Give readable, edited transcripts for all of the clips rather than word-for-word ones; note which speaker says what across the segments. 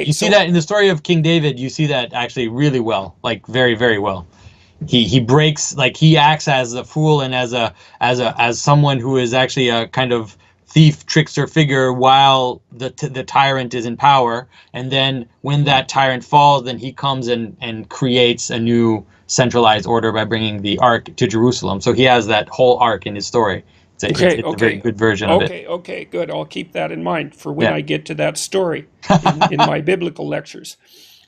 Speaker 1: You see that in the story of King David. You see that actually really well, like very, very well. He breaks, like he acts as a fool and as someone who is actually a kind of thief, trickster figure while the tyrant is in power. And then when that tyrant falls, then he comes and creates a new centralized order by bringing the ark to Jerusalem. So he has that whole arc in his story. It's a very good version of it.
Speaker 2: Okay, good. I'll keep that in mind for when I get to that story in my biblical lectures.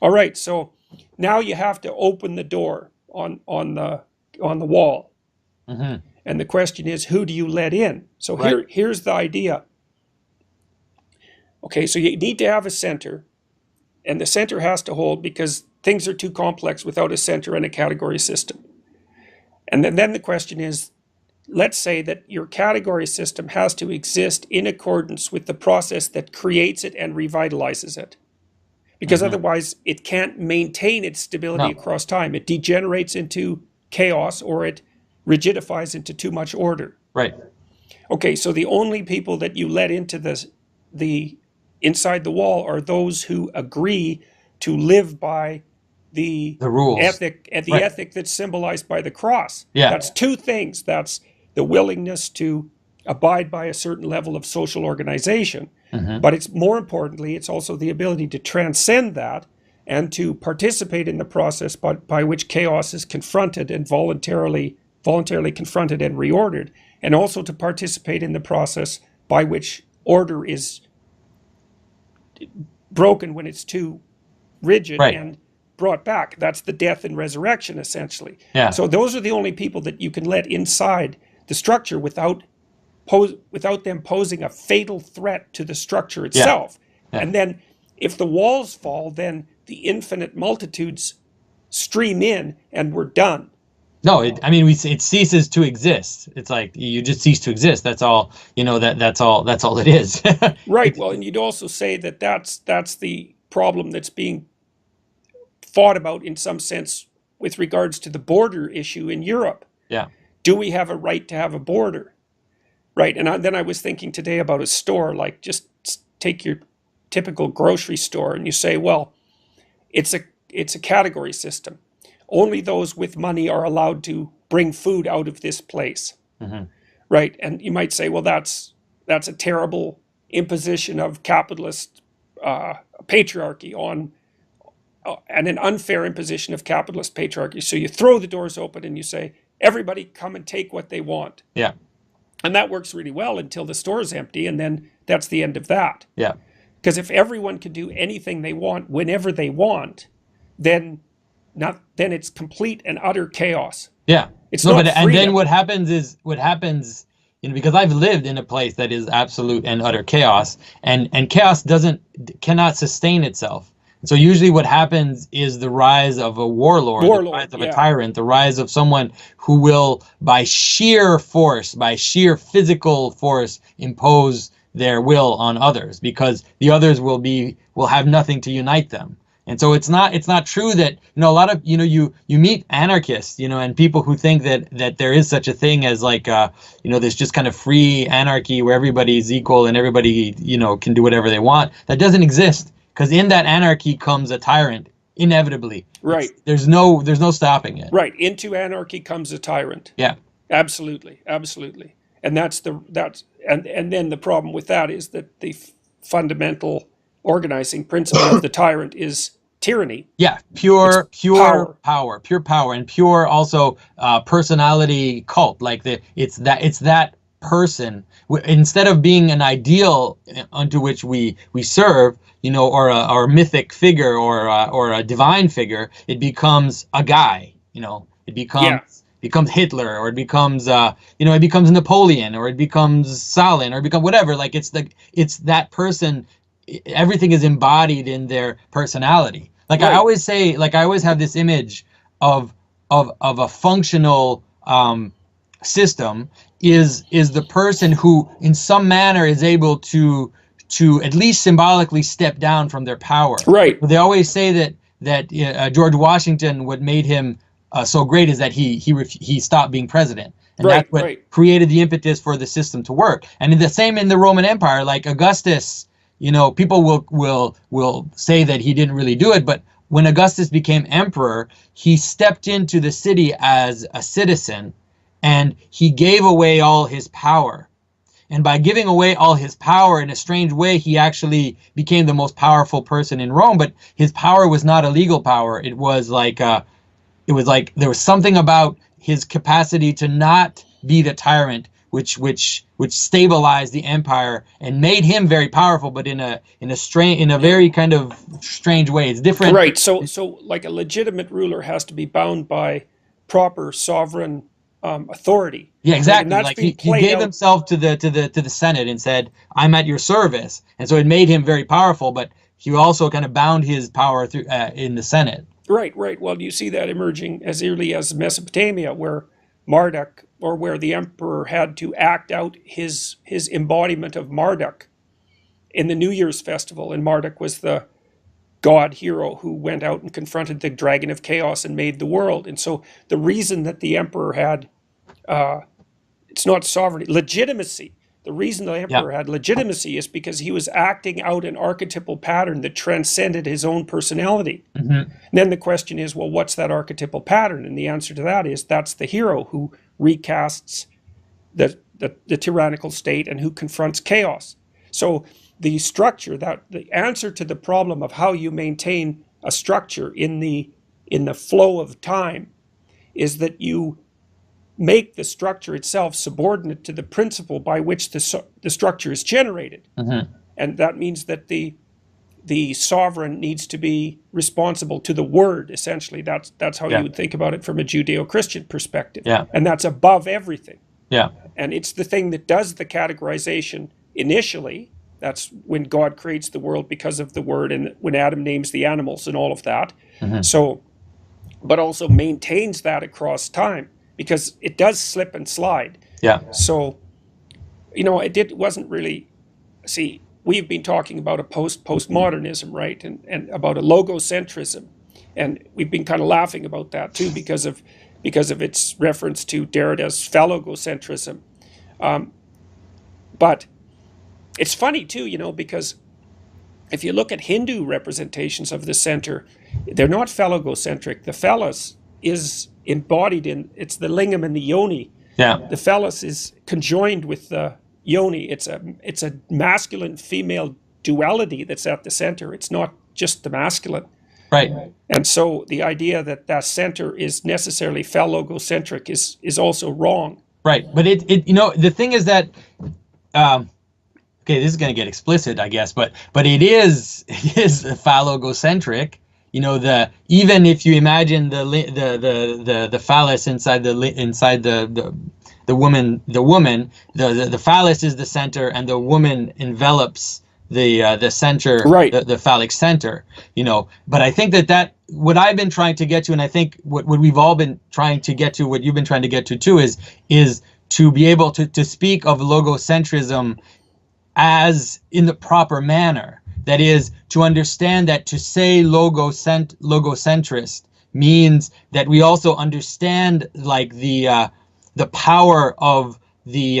Speaker 2: All right, so now you have to open the door on the wall.
Speaker 1: Mm-hmm.
Speaker 2: And the question is, who do you let in? So here's the idea. Okay, so you need to have a center, and the center has to hold because things are too complex without a center and a category system. And then the question is, let's say that your category system has to exist in accordance with the process that creates it and revitalizes it. Because otherwise it can't maintain its stability across time. It degenerates into chaos, or it rigidifies into too much order.
Speaker 1: Right.
Speaker 2: Okay, so the only people that you let into the inside the wall are those who agree to live by the
Speaker 1: rules,
Speaker 2: ethic, and the ethic that's symbolized by the cross.
Speaker 1: Yeah.
Speaker 2: That's two things. That's the willingness to abide by a certain level of social organization. But it's more importantly, it's also the ability to transcend that and to participate in the process by which chaos is confronted and voluntarily confronted and reordered, and also to participate in the process by which order is broken when it's too rigid and brought back. That's the death and resurrection, essentially.
Speaker 1: Yeah.
Speaker 2: So those are the only people that you can let inside the structure without them posing a fatal threat to the structure itself.
Speaker 1: Yeah.
Speaker 2: And then if the walls fall, then the infinite multitudes stream in and we're done.
Speaker 1: No, it ceases to exist. It's like you just cease to exist. That's all. That's all it is.
Speaker 2: Right. Well, and you'd also say that that's the problem that's being fought about in some sense with regards to the border issue in Europe.
Speaker 1: Yeah.
Speaker 2: Do we have a right to have a border? Right. And then I was thinking today about a store, like just take your typical grocery store and you say, well, it's a category system. Only those with money are allowed to bring food out of this place. Right. And you might say, well, that's a terrible imposition of capitalist patriarchy on and an unfair imposition of capitalist patriarchy. So you throw the doors open and you say, everybody come and take what they want.
Speaker 1: Yeah.
Speaker 2: And that works really well until the store is empty, and then that's the end of that.
Speaker 1: Yeah.
Speaker 2: Because if everyone can do anything they want whenever they want, then it's complete and utter chaos.
Speaker 1: Yeah.
Speaker 2: It's not freedom.
Speaker 1: And then what happens, because I've lived in a place that is absolute and utter chaos, and chaos cannot sustain itself. So usually what happens is the rise of a warlord, the rise of a tyrant, the rise of someone who will, by sheer force, by sheer physical force, impose their will on others, because the others will have nothing to unite them. And so it's not true that, a lot of, you meet anarchists, and people who think that there is such a thing as like, this just kind of free anarchy where everybody's equal and everybody, can do whatever they want. That doesn't exist. Because in that anarchy comes a tyrant, inevitably.
Speaker 2: Right.
Speaker 1: There's no stopping it.
Speaker 2: Right. Into anarchy comes a tyrant.
Speaker 1: Yeah.
Speaker 2: Absolutely. Absolutely. And and then the problem with that is that the fundamental organizing principle of the tyrant is tyranny.
Speaker 1: Yeah. Pure power, and pure also personality cult. Like it's that person, instead of being an ideal unto which we serve, or a mythic figure or a divine figure, it becomes a guy. It becomes Hitler, or it becomes Napoleon, or it becomes Stalin, or whatever. Like it's that person. Everything is embodied in their personality. Like right. I always have this image of a functional system is the person who in some manner is able to at least symbolically step down from their power.
Speaker 2: Right.
Speaker 1: They always say that George Washington, what made him so great is that he stopped being president. And that's what created the impetus for the system to work. And the same in the Roman Empire, like Augustus, people will say that he didn't really do it, but when Augustus became emperor, he stepped into the city as a citizen, and he gave away all his power. And by giving away all his power in a strange way, he actually became the most powerful person in Rome. But his power was not a legal power. It was like there was something about his capacity to not be the tyrant, which stabilized the empire and made him very powerful, but in a very kind of strange way. It's different.
Speaker 2: Right. So like a legitimate ruler has to be bound by proper sovereign authority.
Speaker 1: Yeah, exactly.
Speaker 2: Right?
Speaker 1: Like he gave himself to the Senate and said, "I'm at your service," and so it made him very powerful. But he also kind of bound his power through in the Senate.
Speaker 2: Right. Well, you see that emerging as early as Mesopotamia, where Marduk, or where the emperor had to act out his embodiment of Marduk in the New Year's festival, and Marduk was the god hero who went out and confronted the dragon of chaos and made the world. And so the reason that the emperor had it's not sovereignty, legitimacy. The reason the emperor had legitimacy is because he was acting out an archetypal pattern that transcended his own personality. And then the question is, well, what's that archetypal pattern? And the answer to that is that's the hero who recasts the tyrannical state and who confronts chaos. So the structure, that the answer to the problem of how you maintain a structure in the flow of time, is that you make the structure itself subordinate to the principle by which the structure is generated. And that means that the sovereign needs to be responsible to the word, essentially. That's how you would think about it from a Judeo-Christian perspective. And that's above everything. And it's the thing that does the categorization initially. That's when God creates the world because of the word, and when Adam names the animals and all of that. So, but also maintains that across time, because it does slip and slide. So, it wasn't really, see, we've been talking about a postmodernism, right? And about a logocentrism. And we've been kind of laughing about that too, because of its reference to Derrida's phallogocentrism. But it's funny too, because if you look at Hindu representations of the center, they're not phallogocentric. The phallus is embodied it's the lingam and the yoni. The phallus is conjoined with the yoni. It's a masculine female duality that's at the center. It's not just the masculine. And so the idea that center is necessarily phallogocentric is also wrong.
Speaker 1: But the thing is that okay, this is going to get explicit, I guess, but it is phallogocentric. Even if you imagine the phallus inside the woman, the phallus is the center, and the woman envelops the center, the phallic center. But I think that what I've been trying to get to, and I think what we've all been trying to get to, what you've been trying to get to too, is to be able to speak of logocentrism as in the proper manner. That is, to understand that to say logocentrist means that we also understand like the power of the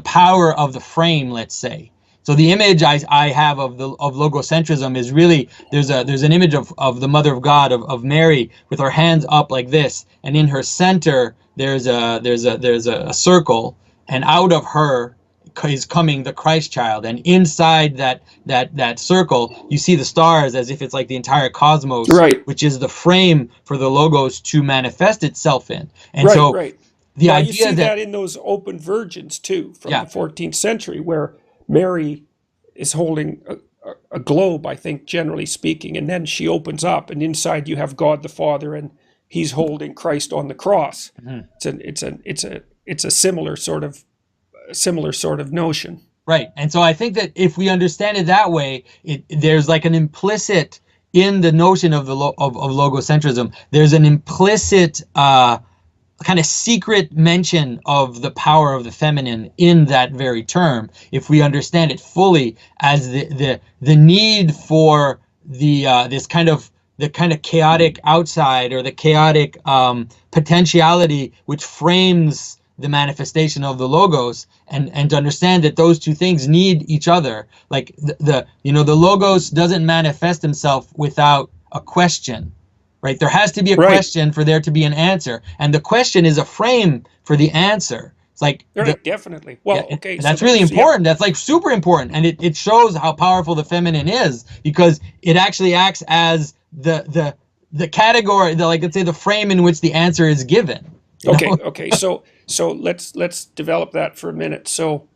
Speaker 1: power of the frame, let's say. So the image I have of logocentrism is really there's an image of the Mother of God, of Mary, with her hands up like this, and in her center there's a circle, and out of her is coming the Christ child, and inside that circle you see the stars, as if it's like the entire cosmos, which is the frame for the logos to manifest itself in. And the idea
Speaker 2: you see that in those open virgins too, from the 14th century, where Mary is holding a globe, I think, generally speaking, and then she opens up, and inside you have God the Father, and he's holding Christ on the cross. It's a similar sort of notion.
Speaker 1: And so I think that if we understand it that way, there's like an implicit in the notion of logocentrism. There's an implicit kind of secret mention of the power of the feminine in that very term, if we understand it fully as the need for the kind of chaotic outside, or the chaotic potentiality which frames the manifestation of the logos, and to understand that those two things need each other. Like the logos doesn't manifest himself without a question, right? There has to be a
Speaker 2: Right.
Speaker 1: question for there to be an answer, and the question is a frame for the answer. It's like
Speaker 2: Right, definitely. Well, okay,
Speaker 1: and that's really
Speaker 2: yeah.
Speaker 1: important. That's like super important, and it shows how powerful the feminine is, because it actually acts as the category, like, let's say, the frame in which the answer is given. You know?
Speaker 2: Okay. So let's develop that for a minute. So,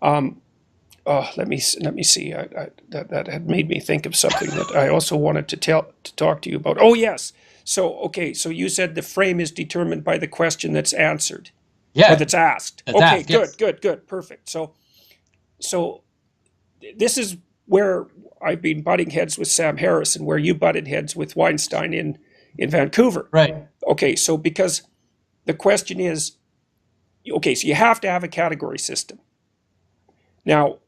Speaker 2: let me see. That had made me think of something that I also wanted to talk to you about. Oh yes. So okay. So you said the frame is determined by the question that's answered.
Speaker 1: Yeah.
Speaker 2: Or that's asked.
Speaker 1: That's
Speaker 2: okay.
Speaker 1: asked, yes.
Speaker 2: Good. Perfect. So this is where I've been butting heads with Sam Harris, and where you butted heads with Weinstein in Vancouver.
Speaker 1: Right.
Speaker 2: Okay. So because the question is, okay, so you have to have a category system. Now,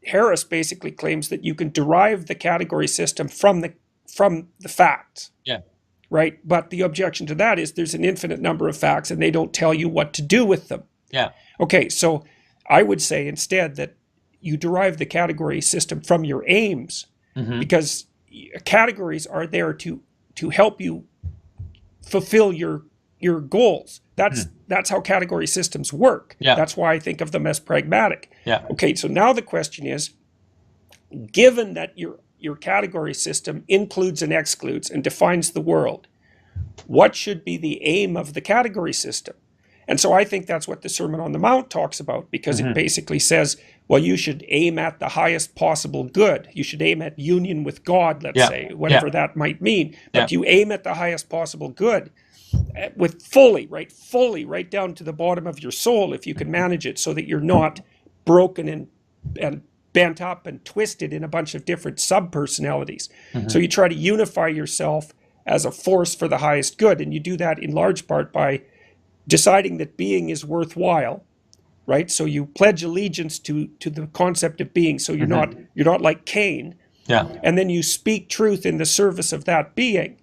Speaker 2: Harris basically claims that you can derive the category system from the facts.
Speaker 1: Yeah.
Speaker 2: Right? But the objection to that is there's an infinite number of facts and they don't tell you what to do with them.
Speaker 1: Yeah.
Speaker 2: Okay, so I would say instead that you derive the category system from your aims, because categories are there to help you fulfill your goals. That's how category systems work.
Speaker 1: Yeah.
Speaker 2: That's why I think of them as pragmatic.
Speaker 1: Yeah.
Speaker 2: Okay, so now the question is, given that your category system includes and excludes and defines the world, what should be the aim of the category system? And so I think that's what the Sermon on the Mount talks about, because it basically says, well, you should aim at the highest possible good. You should aim at union with God, let's say, whatever that might mean. But you aim at the highest possible good with fully, right down to the bottom of your soul, if you can manage it, so that you're not broken and bent up and twisted in a bunch of different sub-personalities. So you try to unify yourself as a force for the highest good, and you do that in large part by deciding that being is worthwhile, right? So you pledge allegiance to the concept of being, so you're not like Cain.
Speaker 1: Yeah.
Speaker 2: And then you speak truth in the service of that being.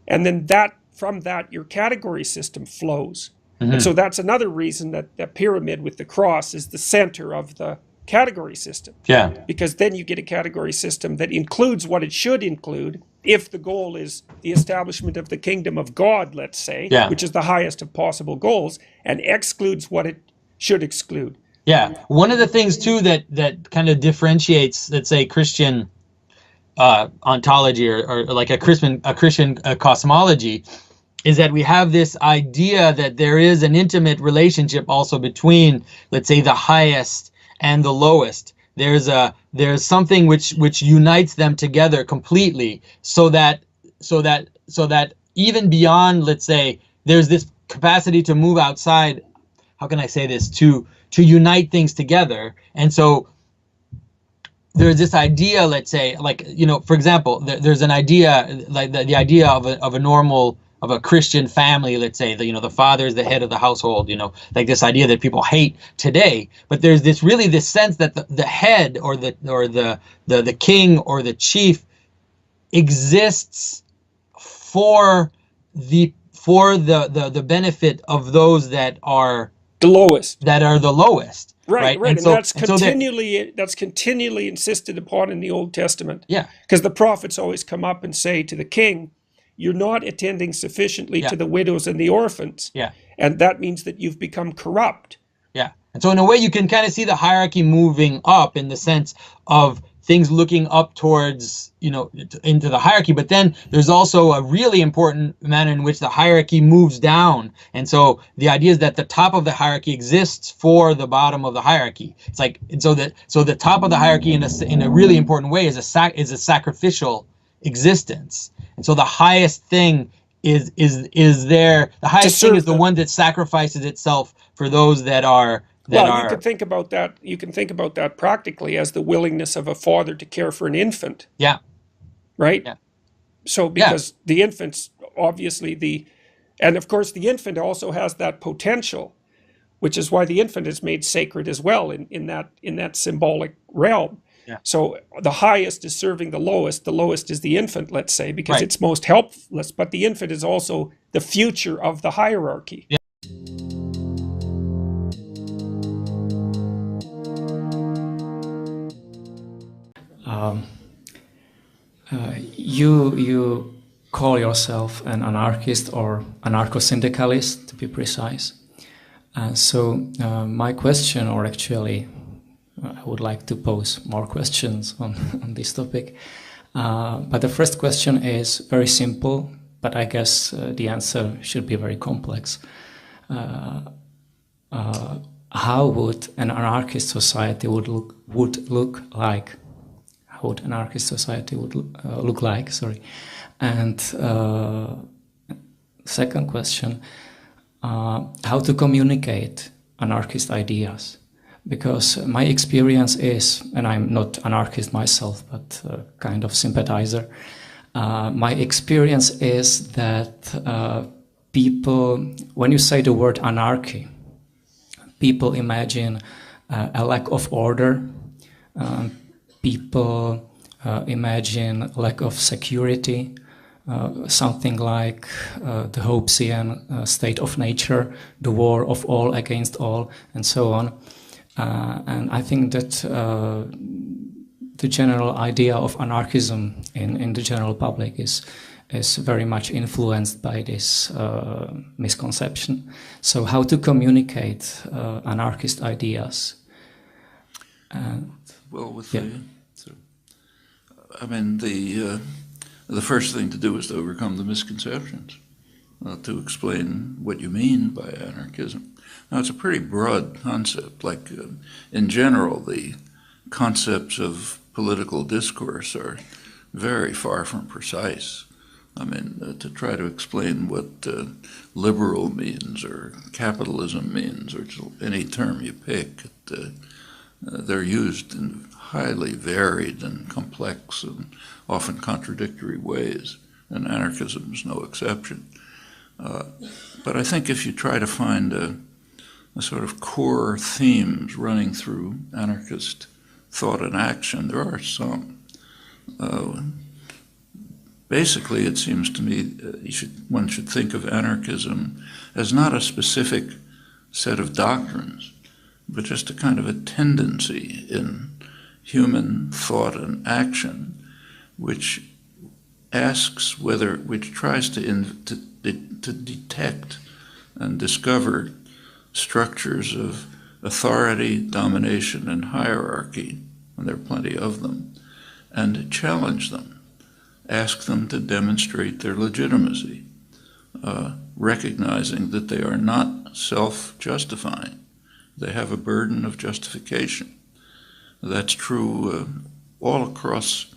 Speaker 2: And then from that your category system flows. And so that's another reason that the pyramid with the cross is the center of the category system.
Speaker 1: Yeah.
Speaker 2: Because then you get a category system that includes what it should include, if the goal is the establishment of the kingdom of God, let's say, which is the highest of possible goals, and excludes what it should exclude.
Speaker 1: Yeah. One of the things too that kind of differentiates, let's say, Christian ontology or like a Christian cosmology, is that we have this idea that there is an intimate relationship also between, let's say, the highest and the lowest. There's something which unites them together completely, so that even beyond, let's say, there's this capacity to move outside. How can I say this? To unite things together. And so there's this idea, let's say, like, for example, there's an idea, like the idea of a normal, of a Christian family, let's say, the father is the head of the household, like this idea that people hate today. But there's this sense that the head or the king or the chief exists for the benefit of those that are
Speaker 2: the lowest.
Speaker 1: Right.
Speaker 2: And that's continually insisted upon in the Old Testament.
Speaker 1: Yeah.
Speaker 2: Because the prophets always come up and say to the king, you're not attending sufficiently to the widows and the orphans.
Speaker 1: Yeah.
Speaker 2: And that means that you've become corrupt.
Speaker 1: Yeah. And so in a way you can kind of see the hierarchy moving up, in the sense of things looking up towards, into the hierarchy. But then there's also a really important manner in which the hierarchy moves down. And so the idea is that the top of the hierarchy exists for the bottom of the hierarchy. It's like, and so the top of the hierarchy in a really important way is a sacrificial existence. And so the highest thing is there. The highest thing is the one that sacrifices itself for those that are.
Speaker 2: You can think about that. You can think about that practically as the willingness of a father to care for an infant.
Speaker 1: Yeah.
Speaker 2: Right.
Speaker 1: Yeah.
Speaker 2: So because the infant's obviously and of course the infant also has that potential, which is why the infant is made sacred as well in that symbolic realm. Yeah. So the highest is serving the lowest is the infant, let's say, because it's most helpless, but the infant is also the future of the hierarchy.
Speaker 1: Yeah.
Speaker 3: you call yourself an anarchist or anarcho-syndicalist, to be precise. So my question, or actually I would like to pose more questions on this topic. But the first question is very simple, but I guess the answer should be very complex. How would an anarchist society would look like? How would anarchist society would look like? Sorry. And second question: how to communicate anarchist ideas? Because my experience is, and I'm not anarchist myself, but kind of sympathizer. My experience is that people, when you say the word anarchy, people imagine a lack of order. People imagine lack of security, something like the Hobbesian state of nature, the war of all against all, and so on. And I think that the general idea of anarchism in the general public is very much influenced by this misconception. So how to communicate anarchist ideas?
Speaker 4: Well, with the first thing to do is to overcome the misconceptions, to explain what you mean by anarchism. Now, it's a pretty broad concept. Like, in general, the concepts of political discourse are very far from precise. I mean, to try to explain what liberal means or capitalism means, or any term you pick, they're used in highly varied and complex and often contradictory ways, and anarchism is no exception. But I think if you try to find a sort of core themes running through anarchist thought and action, there are some. Basically, it seems to me one should think of anarchism as not a specific set of doctrines, but just a kind of a tendency in human thought and action, which tries to detect and discover structures of authority, domination, and hierarchy, and there are plenty of them, and challenge them, ask them to demonstrate their legitimacy, recognizing that they are not self-justifying. They have a burden of justification. That's true all across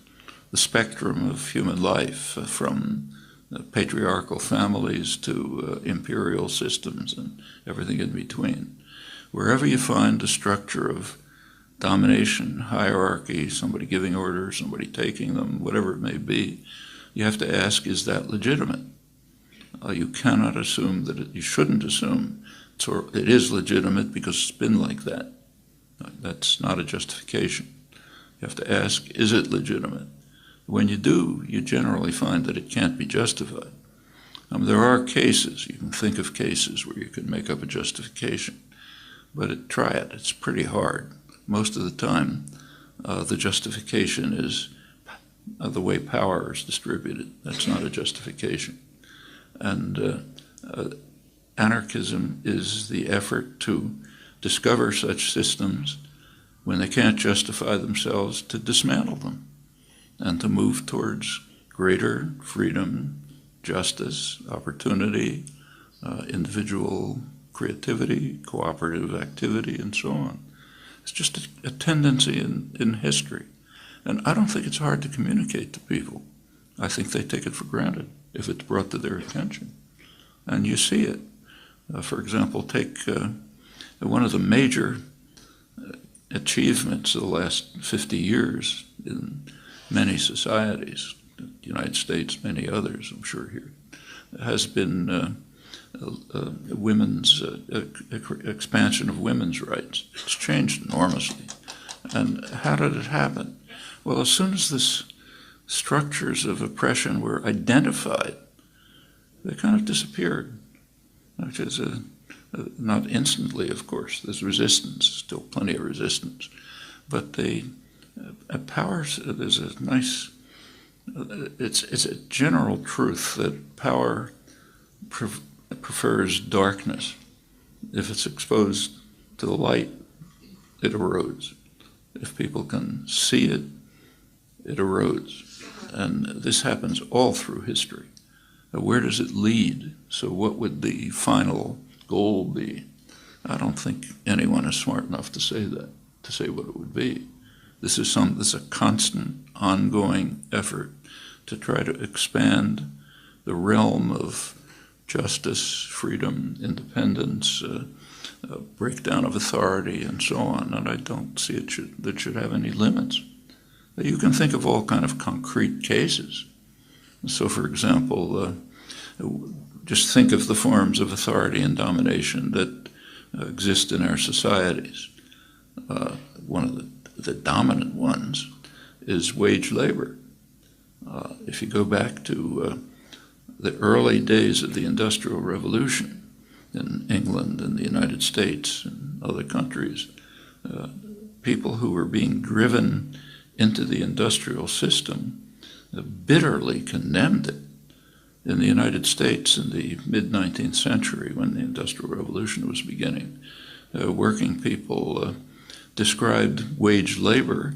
Speaker 4: the spectrum of human life, from patriarchal families to imperial systems and everything in between. Wherever you find a structure of domination, hierarchy, somebody giving orders, somebody taking them, whatever it may be, you have to ask, is that legitimate? You cannot assume that you shouldn't assume it is legitimate because it's been like that. That's not a justification. You have to ask, is it legitimate? When you do, you generally find that it can't be justified. There are cases, you can think of cases where you can make up a justification, but try it. It's pretty hard. Most of the time, the justification is the way power is distributed. That's not a justification. And anarchism is the effort to discover such systems when they can't justify themselves, to dismantle them and to move towards greater freedom, justice, opportunity, individual creativity, cooperative activity, and so on. It's just a tendency in history. And I don't think it's hard to communicate to people. I think they take it for granted if it's brought to their attention. And you see it. For example, take one of the major achievements of the last 50 years in many societies, the United States, many others, I'm sure here, has been women's expansion of women's rights. It's changed enormously. And how did it happen? Well, as soon as the structures of oppression were identified, they kind of disappeared, which is not instantly, of course. There's resistance, still plenty of resistance. But there's a nice It's a general truth that power prefers darkness. If it's exposed to the light, it erodes. If people can see it, it erodes. And this happens all through history. Where does it lead? So what would the final goal be? I don't think anyone is smart enough to say that, to say what it would be. This is a constant, ongoing effort to try to expand the realm of justice, freedom, independence, breakdown of authority, and so on. And I don't see it should have any limits. You can think of all kind of concrete cases. So, for example, just think of the forms of authority and domination that exist in our societies. One of the dominant ones is wage labor. If you go back to the early days of the Industrial Revolution in England and the United States and other countries, people who were being driven into the industrial system bitterly condemned it. In the United States in the mid-19th century, when the Industrial Revolution was beginning, working people described wage labor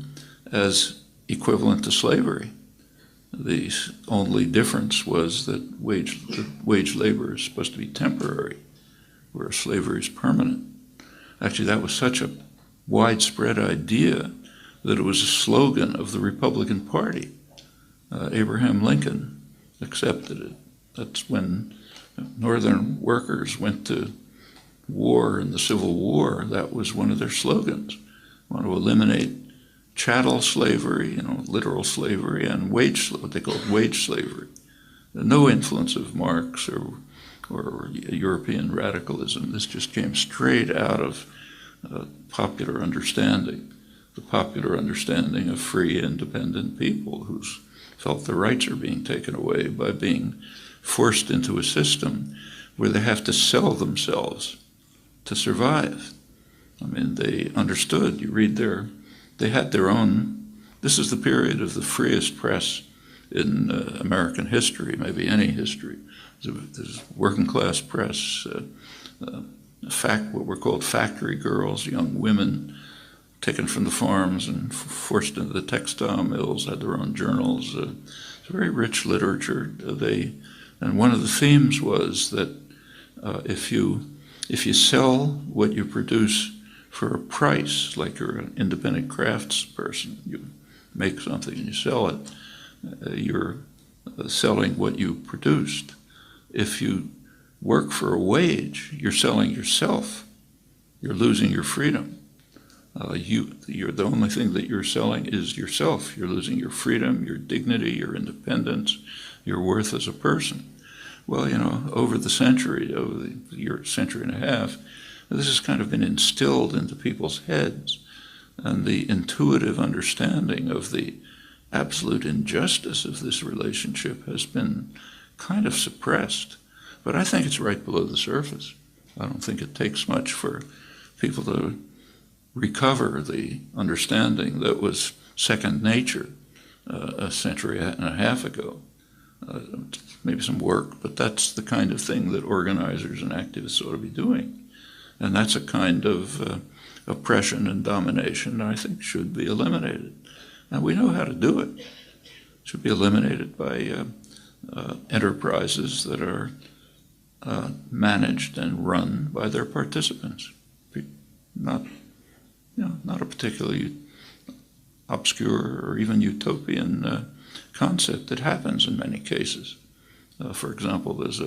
Speaker 4: as equivalent to slavery. The only difference was that wage labor is supposed to be temporary, whereas slavery is permanent. Actually, that was such a widespread idea that it was a slogan of the Republican Party. Abraham Lincoln accepted it. That's when Northern workers went to war in the Civil War. That was one of their slogans. Want to eliminate chattel slavery, literal slavery, and what they called wage slavery. No influence of Marx or European radicalism. This just came straight out of popular understanding, the popular understanding of free, independent people who felt their rights are being taken away by being forced into a system where they have to sell themselves to survive. I mean, they understood. You read they had their own. This is the period of the freest press in American history, maybe any history. There's working class press, what were called factory girls, young women taken from the farms and forced into the textile mills, had their own journals. It's very rich literature. And one of the themes was that if you sell what you produce for a price, like you're an independent crafts person, you make something and you sell it, you're selling what you produced. If you work for a wage, you're selling yourself. You're losing your freedom. You're the only thing that you're selling is yourself. You're losing your freedom, your dignity, your independence, your worth as a person. Well, over the century, century and a half, this has kind of been instilled into people's heads, and the intuitive understanding of the absolute injustice of this relationship has been kind of suppressed. But I think it's right below the surface. I don't think it takes much for people to recover the understanding that was second nature a century and a half ago. Maybe some work, but that's the kind of thing that organizers and activists ought to be doing. And that's a kind of oppression and domination that I think should be eliminated. And we know how to do it. It should be eliminated by enterprises that are managed and run by their participants. Not a particularly obscure or even utopian concept that happens in many cases. For example, there's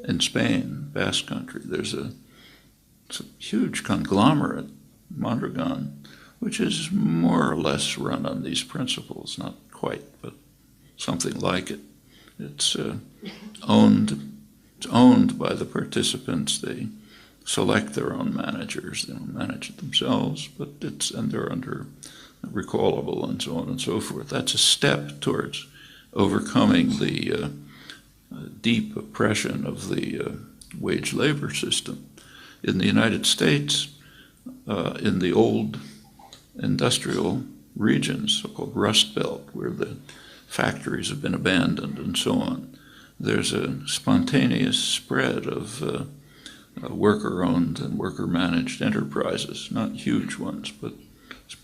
Speaker 4: in Spain, Basque Country, it's a huge conglomerate, Mondragon, which is more or less run on these principles, not quite, but something like it. It's owned by the participants. They select their own managers. They don't manage it themselves, and they're under recallable and so on and so forth. That's a step towards overcoming the deep oppression of the wage labor system. In the United States, in the old industrial regions, so-called Rust Belt, where the factories have been abandoned and so on. There's a spontaneous spread of worker-owned and worker-managed enterprises, not huge ones, but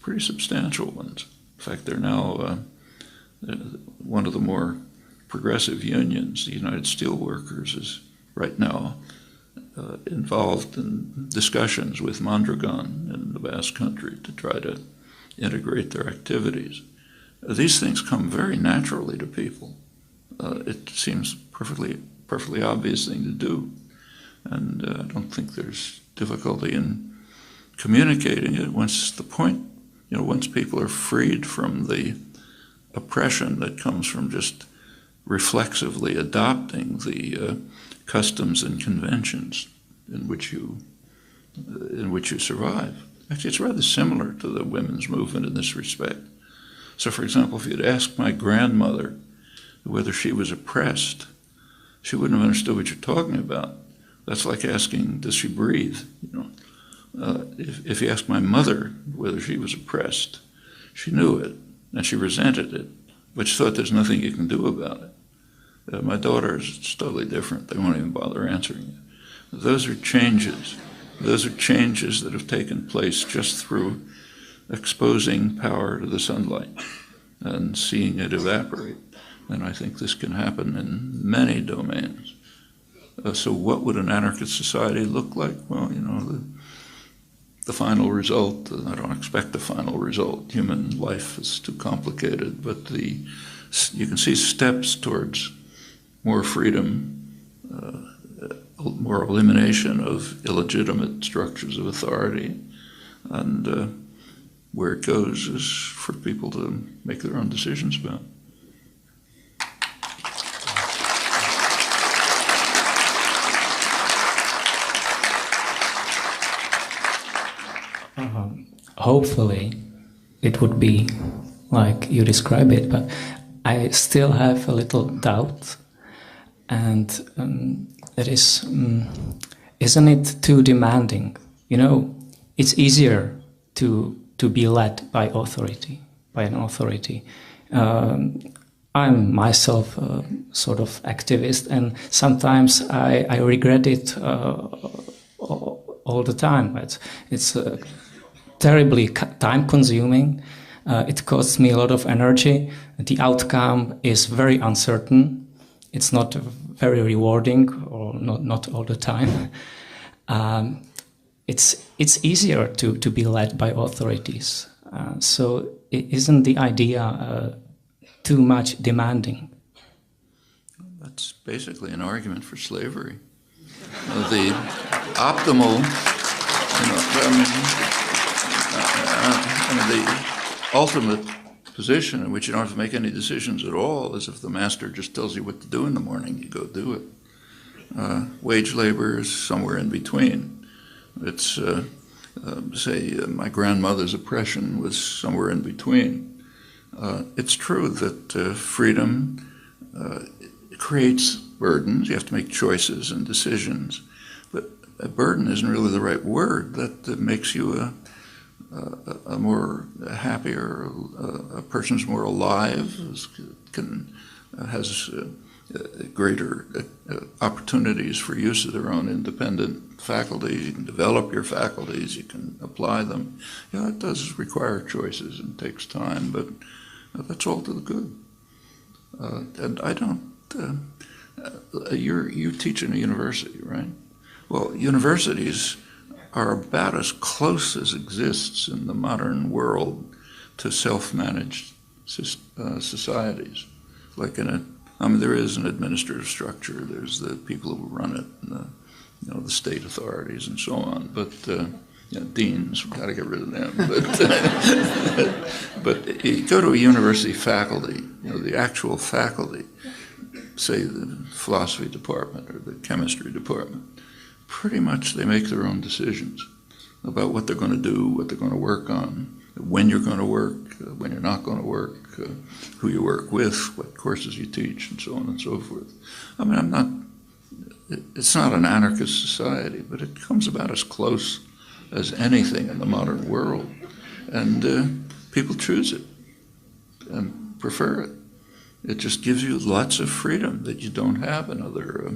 Speaker 4: pretty substantial ones. In fact, they're now one of the more progressive unions. The United Steelworkers is right now involved in discussions with Mondragon in the Basque Country to try to integrate their activities. These things come very naturally to people. It seems perfectly obvious thing to do, and I don't think there's difficulty in communicating it once people are freed from the oppression that comes from just reflexively adopting the customs and conventions in which you survive. Actually, it's rather similar to the women's movement in this respect. So, for example, if you'd asked my grandmother whether she was oppressed, she wouldn't have understood what you're talking about. That's like asking, does she breathe? If you asked my mother whether she was oppressed, she knew it, and she resented it, but she thought there's nothing you can do about it. My daughters, it's totally different. They won't even bother answering it. Those are changes. Those are changes that have taken place just through exposing power to the sunlight and seeing it evaporate. And I think this can happen in many domains. So what would an anarchist society look like? Well, the final result, I don't expect the final result. Human life is too complicated, but you can see steps towards more freedom, more elimination of illegitimate structures of authority, and where it goes is for people to make their own decisions about.
Speaker 3: Hopefully it would be like you describe it, but I still have a little doubt, and it is, isn't it too demanding? It's easier to be led by an authority. I'm myself a sort of activist, and sometimes I regret it all the time. It's terribly time-consuming. It costs me a lot of energy. The outcome is very uncertain. It's not very rewarding, or not all the time. It's easier to be led by authorities. So isn't the idea too much demanding?
Speaker 4: That's basically an argument for slavery. The optimal, the ultimate position in which you don't have to make any decisions at all is if the master just tells you what to do in the morning, you go do it. Wage labor is somewhere in between. It's, my grandmother's oppression was somewhere in between. It's true that freedom creates burdens. You have to make choices and decisions. But a burden isn't really the right word. That makes you a more happier, a person's more alive, has greater opportunities for use of their own independent faculties. You can develop your faculties, you can apply them. It does require choices and takes time, but that's all to the good. And I don't, you teach in a university, right? Well, universities are about as close as exists in the modern world to self-managed societies. Like there is an administrative structure. There's the people who run it, and the state authorities and so on. But deans, we've got to get rid of them. But you go to a university faculty, the actual faculty, say the philosophy department or the chemistry department, pretty much they make their own decisions about what they're going to do, what they're going to work on, when you're going to work, when you're not going to work, who you work with, what courses you teach, and so on and so forth. It's not an anarchist society, but it comes about as close as anything in the modern world. And people choose it and prefer it. It just gives you lots of freedom that you don't have in other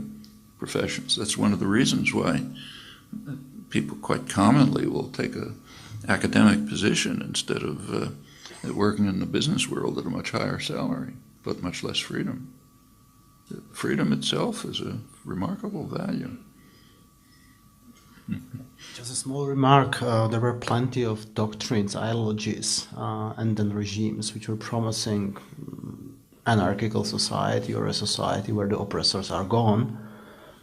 Speaker 4: professions. That's one of the reasons why people quite commonly will take a academic position instead of working in the business world at a much higher salary, but much less freedom. Freedom itself is a remarkable value.
Speaker 5: Just a small remark, there were plenty of doctrines, ideologies, and then regimes which were promising anarchical society or a society where the oppressors are gone,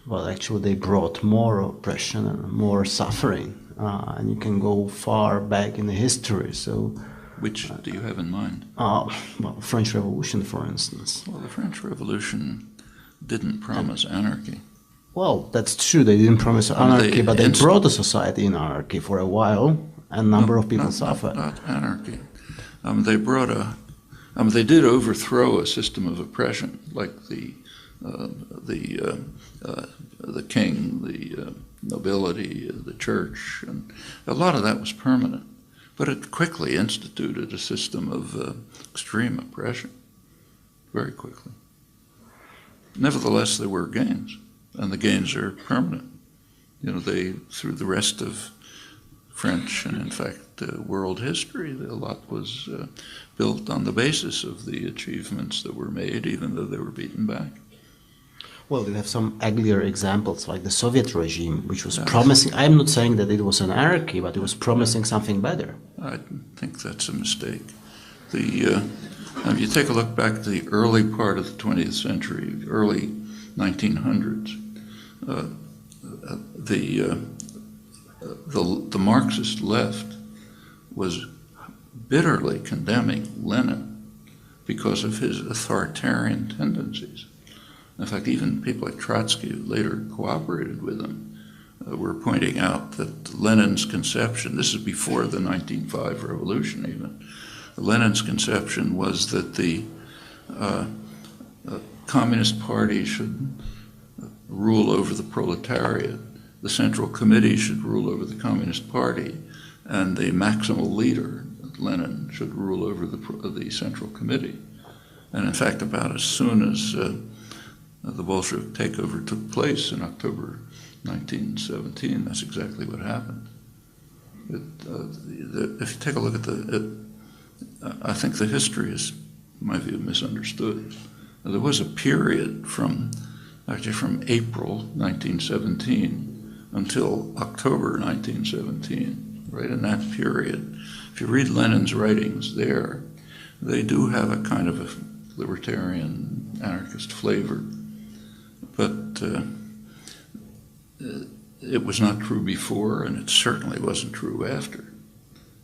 Speaker 5: but actually they brought more oppression and more suffering. And you can go far back in the history. So,
Speaker 4: which do you have in mind?
Speaker 5: Well, French Revolution, for instance.
Speaker 4: Well, the French Revolution didn't promise anarchy.
Speaker 5: Well, that's true. They didn't promise anarchy, but they brought a society in anarchy for a while, and a number of people suffered.
Speaker 4: Not anarchy. They brought they did overthrow a system of oppression, like the king, the nobility, the church, and a lot of that was permanent. But it quickly instituted a system of extreme oppression, very quickly. Nevertheless, there were gains, and the gains are permanent. You know, through the rest of French and, in fact, world history, a lot was built on the basis of the achievements that were made, even though they were beaten back.
Speaker 5: Well, we have some uglier examples, like the Soviet regime, which was promising. I'm not saying that it was an anarchy, but it was promising something better.
Speaker 4: I think that's a mistake. If you take a look back to the early part of the 20th century, early 1900s, the Marxist left was bitterly condemning Lenin because of his authoritarian tendencies. In fact, even people like Trotsky, who later cooperated with him, were pointing out that Lenin's conception, this is before the 1905 revolution even, Lenin's conception was that the Communist Party should rule over the proletariat, the Central Committee should rule over the Communist Party, and the maximal leader, Lenin, should rule over the Central Committee. And in fact, about as soon as the Bolshevik takeover took place in October 1917, that's exactly what happened. If you take a look at I think the history is, in my view, misunderstood. There was a period from April 1917 until October 1917, right in that period. If you read Lenin's writings there, they do have a kind of a libertarian, anarchist flavor. But it was not true before, and it certainly wasn't true after.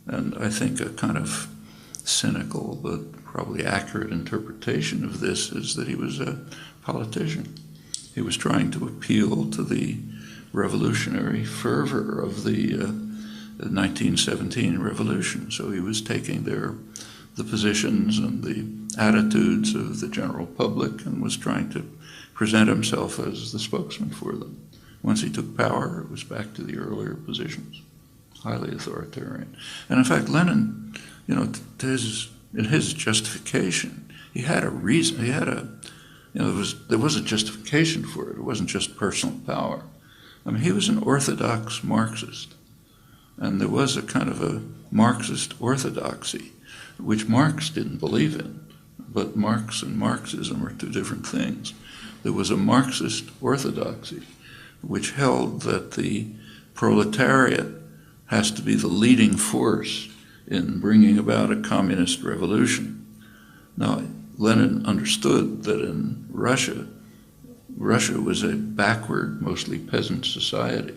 Speaker 4: And I think a kind of cynical but probably accurate interpretation of this is that he was a politician. He was trying to appeal to the revolutionary fervor of the 1917 revolution. So he was taking the positions and the attitudes of the general public and was trying to present himself as the spokesman for them. Once he took power, it was back to the earlier positions, highly authoritarian. And in fact, Lenin, you know, in his justification, he had a reason. He had there was a justification for it. It wasn't just personal power. I mean, he was an orthodox Marxist, and there was a kind of a Marxist orthodoxy, which Marx didn't believe in. But Marx and Marxism are two different things. There was a Marxist orthodoxy, which held that the proletariat has to be the leading force in bringing about a communist revolution. Now, Lenin understood that in Russia was a backward, mostly peasant society.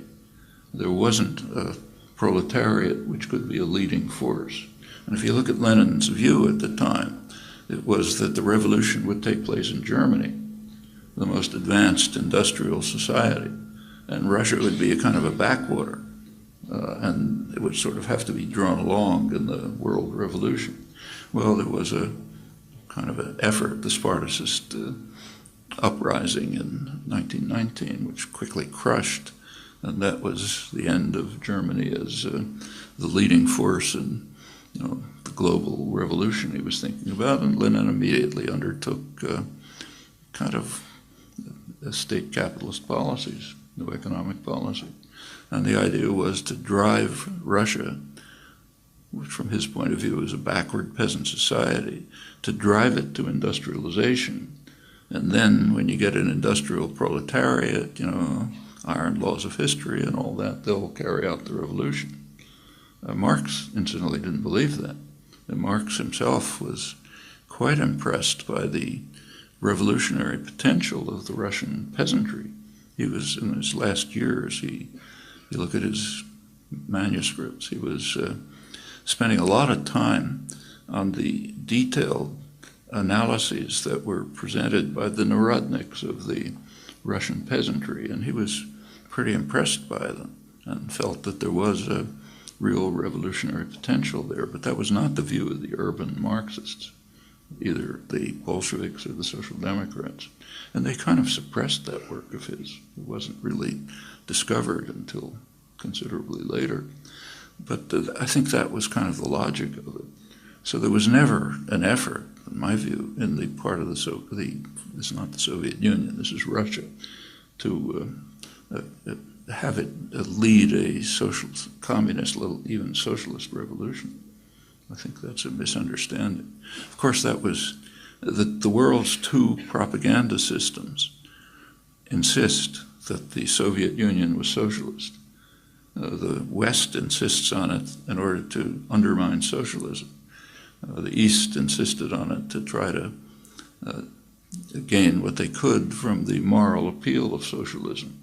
Speaker 4: There wasn't a proletariat which could be a leading force. And if you look at Lenin's view at the time, it was that the revolution would take place in Germany, the most advanced industrial society, and Russia would be a kind of a backwater, and it would sort of have to be drawn along in the world revolution. Well, there was a kind of an effort, the Spartacist uprising in 1919, which quickly crushed, and that was the end of Germany as the leading force in, the global revolution he was thinking about, and Lenin immediately undertook kind of state capitalist policies, new economic policy. And the idea was to drive Russia, which from his point of view is a backward peasant society, to drive it to industrialization. And then when you get an industrial proletariat, iron laws of history and all that, they'll carry out the revolution. Marx, incidentally, didn't believe that. And Marx himself was quite impressed by the revolutionary potential of the Russian peasantry. He was, in his last years, you look at his manuscripts, he was spending a lot of time on the detailed analyses that were presented by the Narodniks of the Russian peasantry, and he was pretty impressed by them and felt that there was a real revolutionary potential there. But that was not the view of the urban Marxists, either the Bolsheviks or the Social Democrats. And they kind of suppressed that work of his. It wasn't really discovered until considerably later. But I think that was kind of the logic of it. So there was never an effort, in my view, in the part of this is not the Soviet Union, this is Russia, to have it lead a socialist, communist, even socialist revolution. I think that's a misunderstanding. Of course, that was the world's two propaganda systems insist that the Soviet Union was socialist. The West insists on it in order to undermine socialism. The East insisted on it to try to gain what they could from the moral appeal of socialism.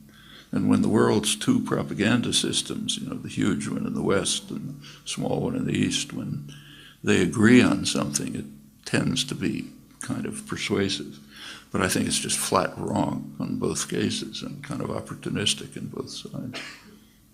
Speaker 4: And when the world's two propaganda systems, the huge one in the West and the small one in the East, when they agree on something, it tends to be kind of persuasive. But I think it's just flat wrong on both cases and kind of opportunistic in both sides.